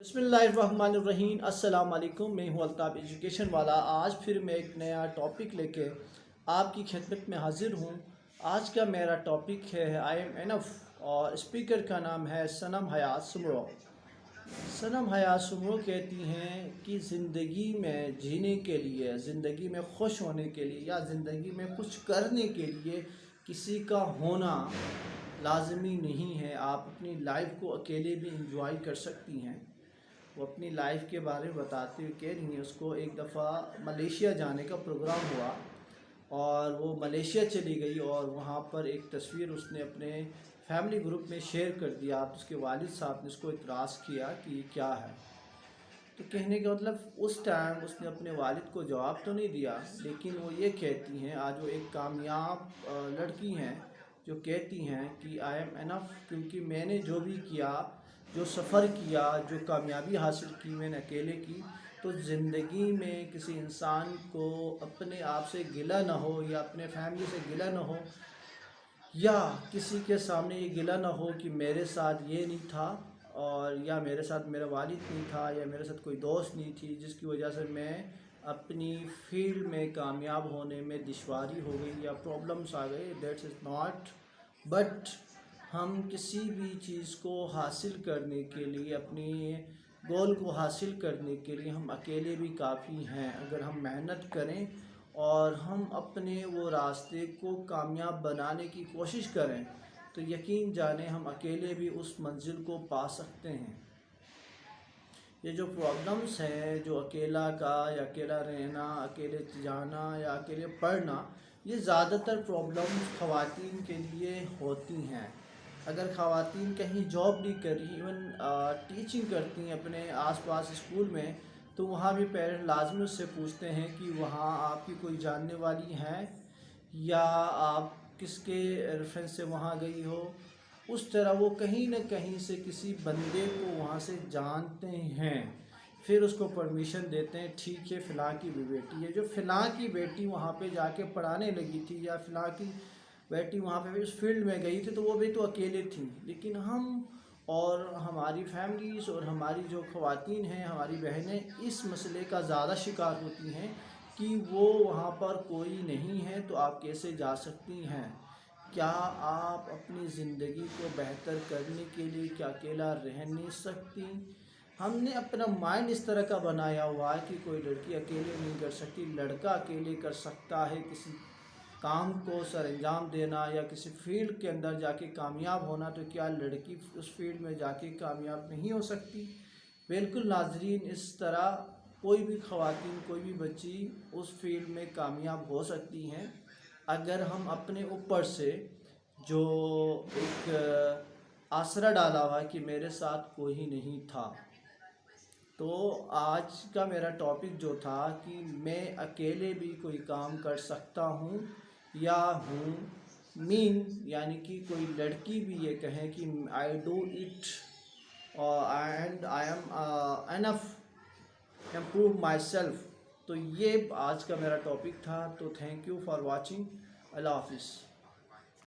बिस्मिल्लाहिर्रहमानिर्रहीम। अस्सलाम वालेकुम। मैं हूँ अल्ताफ़ एजुकेशन वाला। आज फिर मैं एक नया टॉपिक लेके आपकी खिदमत में हाज़िर हूँ। आज का मेरा टॉपिक है आई एम एनफ और स्पीकर का नाम है सनम हयात सुमरो। सनम हयात सुमरो कहती हैं कि ज़िंदगी में जीने के लिए, ज़िंदगी में खुश होने के लिए या ज़िंदगी में कुछ करने के लिए किसी का होना लाज़मी नहीं है। आप अपनी लाइफ को अकेले भी इंजॉय कर सकती हैं। वो अपनी लाइफ के बारे में बताते हुए कह रही हैं उसको एक दफ़ा मलेशिया जाने का प्रोग्राम हुआ और वो मलेशिया चली गई और वहाँ पर एक तस्वीर उसने अपने फैमिली ग्रुप में शेयर कर दिया। तो उसके वालिद साहब ने उसको इतराज़ किया कि ये क्या है। तो कहने का मतलब उस टाइम उसने अपने वालिद को जवाब तो नहीं दिया, लेकिन वो ये कहती हैं, आज वो एक कामयाब लड़की हैं जो कहती हैं कि आई एम एनफ, क्योंकि मैंने जो भी किया, जो सफ़र किया, जो कामयाबी हासिल की मैंने अकेले की। तो ज़िंदगी में किसी इंसान को अपने आप से गिला ना हो या अपने फैमिली से गिला ना हो या किसी के सामने ये गिला ना हो कि मेरे साथ ये नहीं था और या मेरे साथ मेरा वालिद नहीं था या मेरे साथ कोई दोस्त नहीं थी जिसकी वजह से मैं अपनी फील्ड में कामयाब होने में दुश्वारी हो गई या प्रॉब्लम्स आ गए। That's is not. बट हम किसी भी चीज़ को हासिल करने के लिए, अपनी गोल को हासिल करने के लिए हम अकेले भी काफ़ी हैं। अगर हम मेहनत करें और हम अपने वो रास्ते को कामयाब बनाने की कोशिश करें तो यकीन जाने हम अकेले भी उस मंजिल को पा सकते हैं। ये जो प्रॉब्लम्स हैं, जो अकेला का या अकेला रहना, अकेले जाना या अकेले पढ़ना, ये ज़्यादातर प्रॉब्लम्स ख़वातीन के लिए होती हैं। अगर ख़वातीन कहीं जॉब नहीं कर रही, इवन टीचिंग करती हैं अपने आसपास स्कूल में, तो वहाँ भी पेरेंट लाजमी उससे पूछते हैं कि वहाँ आपकी कोई जानने वाली है या आप किसके रेफरेंस से वहाँ गई हो। उस तरह वो कहीं न कहीं से किसी बंदे को वहाँ से जानते हैं, फिर उसको परमिशन देते हैं। ठीक है, फ़लाँ की भी बेटी है, जो फ़लाँ की बेटी वहाँ पे जाके पढ़ाने लगी थी या फ़लाँ की बेटी वहाँ पे उस फील्ड में गई थी, तो वो भी तो अकेले थी। लेकिन हम और हमारी फैमिलीज़ और हमारी जो ख़वातीन हैं, हमारी बहनें इस मसले का ज़्यादा शिकार होती हैं कि वो वहाँ पर कोई नहीं है तो आप कैसे जा सकती हैं। क्या आप अपनी ज़िंदगी को बेहतर करने के लिए क्या अकेला रह नहीं सकती? हमने अपना माइंड इस तरह का बनाया हुआ है कि कोई लड़की अकेले नहीं कर सकती, लड़का अकेले कर सकता है। किसी काम को सर अंजाम देना या किसी फील्ड के अंदर जाके कामयाब होना, तो क्या लड़की उस फील्ड में जाके कामयाब नहीं हो सकती? बिल्कुल नाज़रीन, इस तरह कोई भी ख़वातीन, कोई भी बच्ची उस फील्ड में कामयाब हो सकती हैं अगर हम अपने ऊपर से जो एक आसरा डाला हुआ कि मेरे साथ कोई नहीं था। तो आज का मेरा टॉपिक जो था कि मैं अकेले भी कोई काम कर सकता हूँ या हूँ, यानी कि कोई लड़की भी ये कहे कि I do it and I am enough improve my self. तो ये आज का मेरा टॉपिक था। तो थैंक यू फॉर वॉचिंग। अल्लाह हाफिज़।